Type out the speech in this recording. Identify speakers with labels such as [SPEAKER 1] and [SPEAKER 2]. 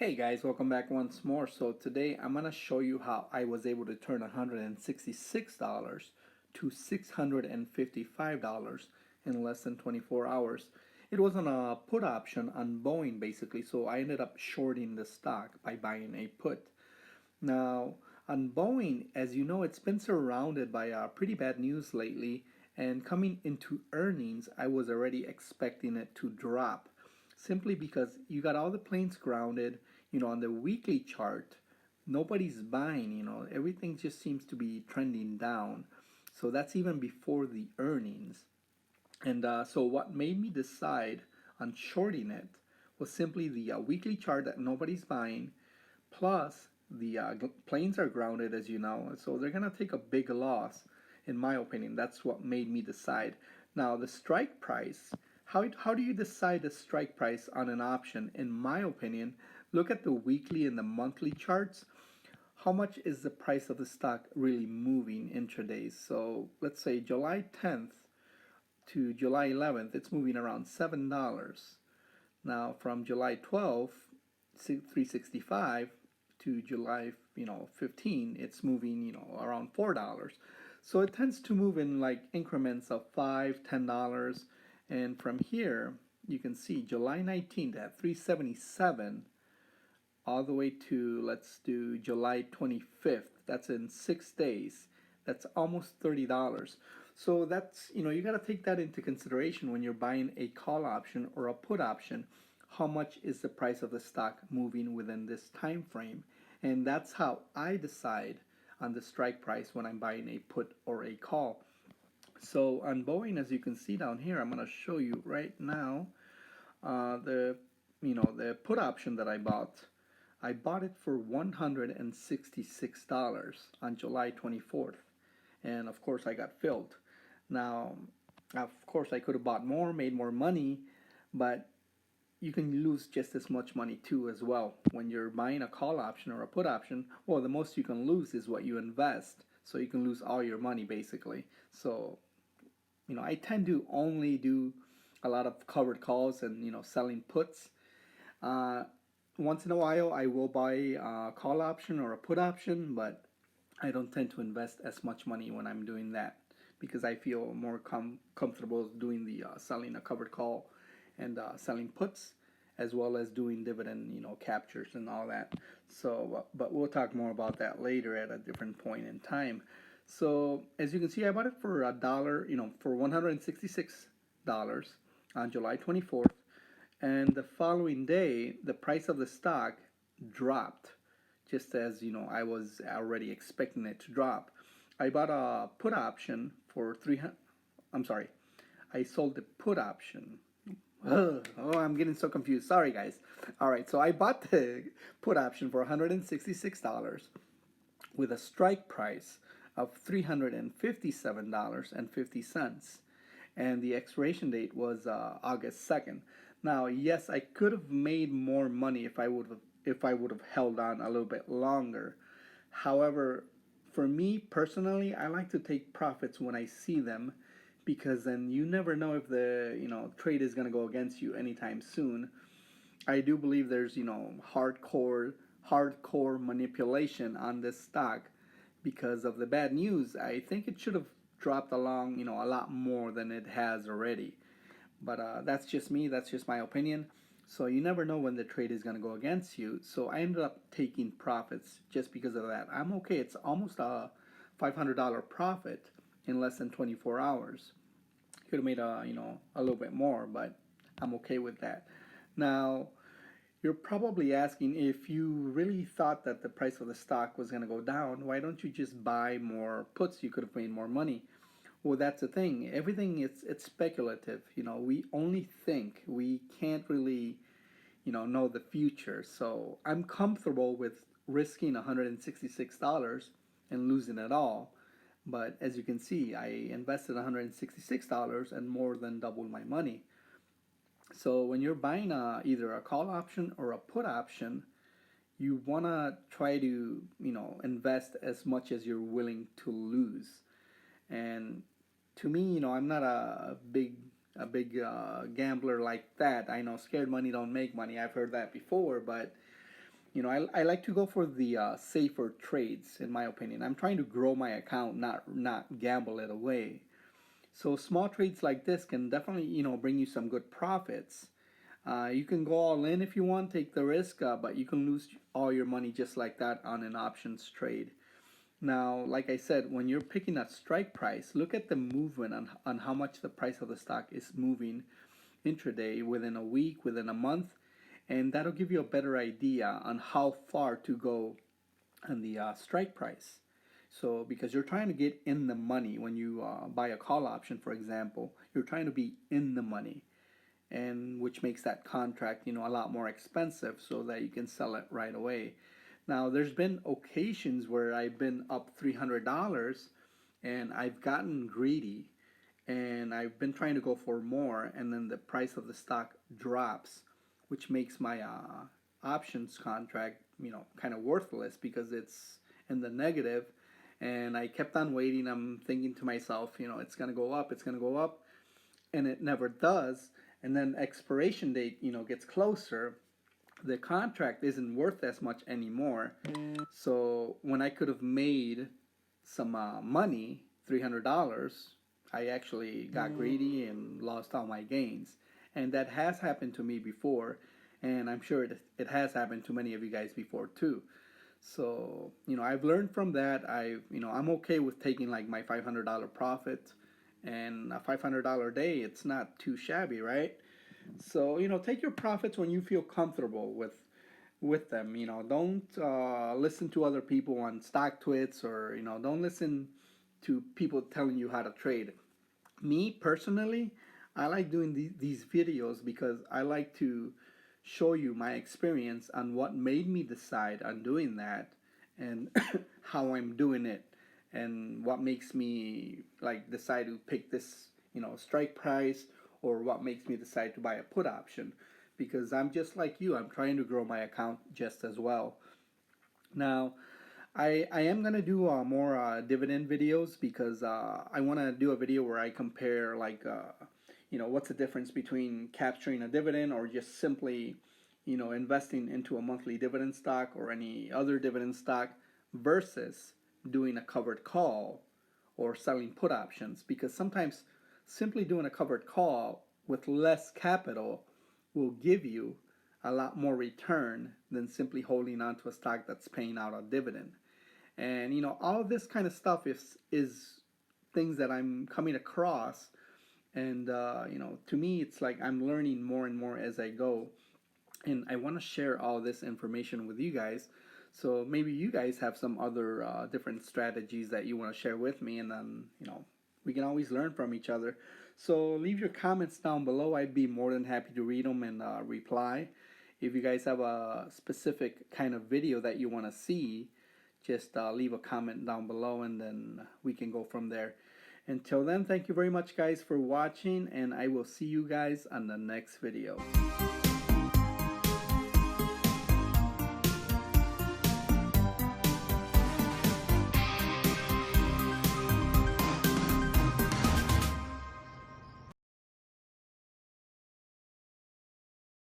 [SPEAKER 1] Hey guys, welcome back once more. So today I'm going to show you how I was able to turn $166 to $655 in less than 24 hours. It was on a put option on Boeing basically, so I ended up shorting the stock by buying a put. Now, on Boeing, as you know, it's been surrounded by pretty bad news lately, and coming into earnings, I was already expecting it to drop simply because you got all the planes grounded, on the weekly chart. Nobody's buying, everything just seems to be trending down. So that's even before the earnings. And so what made me decide on shorting it was simply the weekly chart that nobody's buying, plus the planes are grounded, as you know, so they're going to take a big loss, in my opinion. That's what made me decide. Now, the strike price, how do you decide the strike price on an option? In my opinion, look at the weekly and the monthly charts. How much is the price of the stock really moving intraday? So let's say July 10th to July 11th, it's moving around $7. Now from July 12th, 365 to July, 15, it's moving, around $4. So it tends to move in like increments of $5, $10. And from here, you can see July 19th at 377 all the way to, let's do July 25th. That's in 6 days. That's almost $30. So that's, you got to take that into consideration when you're buying a call option or a put option. How much is the price of the stock moving within this time frame? And that's how I decide on the strike price when I'm buying a put or a call. So on Boeing, as you can see down here, I'm going to show you right now the put option that I bought. I bought it for $166 on July 24th, and of course I got filled. Now, of course I could have bought more, made more money, but you can lose just as much money too as well. When you're buying a call option or a put option, well, the most you can lose is what you invest. So you can lose all your money basically. So, I tend to only do a lot of covered calls and, selling puts. Uh, Once in a while, I will buy a call option or a put option, but I don't tend to invest as much money when I'm doing that because I feel more comfortable doing the selling a covered call and selling puts, as well as doing dividend, captures and all that. So, but we'll talk more about that later at a different point in time. So, as you can see, I bought it for $1, for $166 on July 24th. And the following day, the price of the stock dropped, just as I was already expecting it to drop. I bought a put option for 300. I'm sorry, I sold the put option. Oh, I'm getting so confused. Sorry, guys. All right, so I bought the put option for $166 with a strike price of $357.50, and the expiration date was August 2nd. Now, yes, I could have made more money if I would have held on a little bit longer. However, for me personally, I like to take profits when I see them, because then you never know if the trade is going to go against you anytime soon. I do believe there's hardcore manipulation on this stock because of the bad news. I think it should have dropped along a lot more than it has already. But that's just me. That's just my opinion. So you never know when the trade is going to go against you. So I ended up taking profits just because of that. I'm okay. It's almost a $500 profit in less than 24 hours. Could have made a little bit more, but I'm okay with that. Now, you're probably asking, if you really thought that the price of the stock was going to go down, why don't you just buy more puts? You could have made more money. Well, that's the thing. Everything it's speculative. We only think. We can't really, know the future. So I'm comfortable with risking $166 and losing it all. But as you can see, I invested $166 and more than doubled my money. So when you're buying either a call option or a put option, you want to try to, invest as much as you're willing to lose. And to me, I'm not a big gambler like that. I know scared money don't make money. I've heard that before, but You know, I like to go for the safer trades, in my opinion. I'm trying to grow my account, not gamble it away. So small trades like this can definitely, you know, bring you some good profits. You can go all in if you want, take the risk, but you can lose all your money just like that on an options trade. Now, like I said, when you're picking a strike price, look at the movement on how much the price of the stock is moving intraday, within a week, within a month, and that'll give you a better idea on how far to go on the strike price. So, because you're trying to get in the money when you buy a call option, for example, you're trying to be in the money, and which makes that contract, you know, a lot more expensive so that you can sell it right away. Now, there's been occasions where I've been up $300 and I've gotten greedy and I've been trying to go for more, and then the price of the stock drops, which makes my options contract, you know, kind of worthless because it's in the negative. And I kept on waiting. I'm thinking to myself, you know, it's gonna go up, it's gonna go up, and it never does. And then expiration date, you know, gets closer. The contract isn't worth as much anymore. So when I could have made some money, $300, I actually got greedy and lost all my gains. And that has happened to me before, and I'm sure it has happened to many of you guys before too. So, you know, I've learned from that. I'm okay with taking like my $500 profit, and a $500 day, it's not too shabby, right? So, you know, take your profits when you feel comfortable with them. You know, don't listen to other people on stock twits, or, you know, don't listen to people telling you how to trade. Me personally, I like doing these videos because I like to show you my experience on what made me decide on doing that, and how I'm doing it, and what makes me like decide to pick this, you know, strike price, or what makes me decide to buy a put option, because I'm just like you. I'm trying to grow my account just as well. Now, I am gonna do more dividend videos, because I want to do a video where I compare like you know, what's the difference between capturing a dividend or just simply, you know, investing into a monthly dividend stock or any other dividend stock, versus doing a covered call or selling put options. Because sometimes simply doing a covered call with less capital will give you a lot more return than simply holding on to a stock that's paying out a dividend. And you know, all of this kind of stuff is things that I'm coming across, and you know, to me, it's like I'm learning more and more as I go, and I want to share all this information with you guys. So maybe you guys have some other different strategies that you want to share with me, and then, you know, we can always learn from each other. So leave your comments down below. I'd be more than happy to read them and reply. If you guys have a specific kind of video that you want to see, just leave a comment down below, and then we can go from there. Until then, thank you very much, guys, for watching, and I will see you guys on the next video.